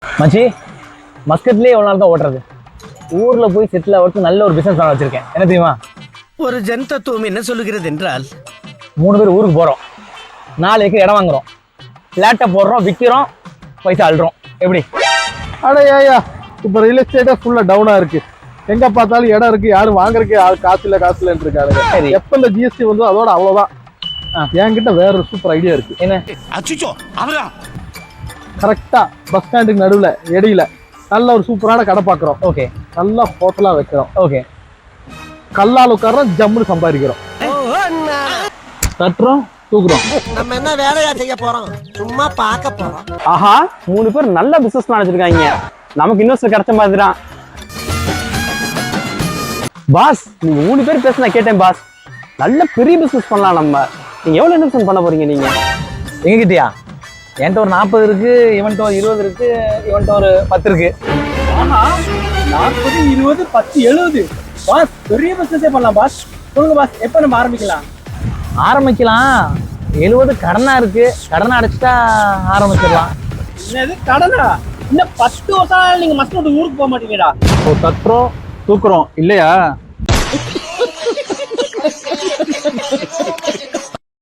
மச்சி, மஸ்கட்லயே எவ்வளவு நாள் தான் ஓட்டுறது? ஊர்ல போய் செட்டில் ஆகிறதுக்கு நல்ல ஒரு பிசினஸ் பிளான் வச்சிருக்கேன். என்ன தெரியுமா? ஒரு ஜன் தத்துவம் என்ன சொல்லுகிறது என்றால், 3 பேர் ஊருக்கு போறோம், 4 ஏக்கர் இடம் வாங்குறோம், பிளாட்டை போடுறோம், விற்கிறோம், பைசா அள்ளுறோம். எப்படி? அடையா இப்ப ரியல் எஸ்டேட்டே ஃபுல்லா டவுனா இருக்கு. எங்க பார்த்தாலும் இடம் இருக்கு, யாரும் வாங்குறதுக்கு காசு இல்லன்னு இருக்காங்க. சரி. எப்ப இந்த ஜிஎஸ்டி வந்து அதோட அவ்வளவுதான். என்கிட்ட வேற ஒரு சூப்பர் ஐடியா இருக்கு. என்ன? கரெக்டா பஸ் ஸ்டாண்டுக்கு நடுவுல இடையில நல்ல ஒரு சூப்பரான கடை பாக்குறோம். ஓகே. நல்லா ஹோட்டலா வைக்கிறோம். ஓகே. கல்லால் உட்காரோம், ஜம்முன்னு சம்பாதிக்கிறோம். தட்டுறோம், தூக்குறோம். நம்ம என்ன வேலையா செய்ய போறோம்? சும்மா பார்க்க போறோம். ஆஹா, 3 பேர் நல்ல பிசினஸ் பிளான் வச்சிருக்காங்க. நமக்கு இன்வெஸ்டர் கிடைச்ச மாதிரி தான். பாஸ், நீங்க 3 பேர் பேச நான் கேட்டேன் பாஸ். நல்ல பெரிய பிசினஸ் பண்ணலாம் நம்ம. நீங்க எவ்வளவு இன்வெஸ்ட்மென்ட் பண்ண போறீங்க நீங்க? எங்க கிட்டயா? என்கிட்ட ஒரு 40 இருக்கு, இவன்ட்ட ஒரு 20 இருக்கு, இவன்ட்ட ஒரு 10 இருக்கு. ஆஹா, 40, 20, 10, 70. பாஸ், பெரிய பிசினஸே பண்ணலாம் பாஸ். சொல்லுங்க பாஸ், எப்ப நம்ம ஆரம்பிக்கலாம்? 70 கடனா இருக்கு, கடனை அடைச்சிட்டா ஆரம்பிச்சிடலாம். என்னது கடனா? இன்னும் 10 வருஷம் நீங்க மஸ்கட் ஊருக்கு போக மாட்டீங்கடா. தட்டுறோம், தூக்குறோம் இல்லையா?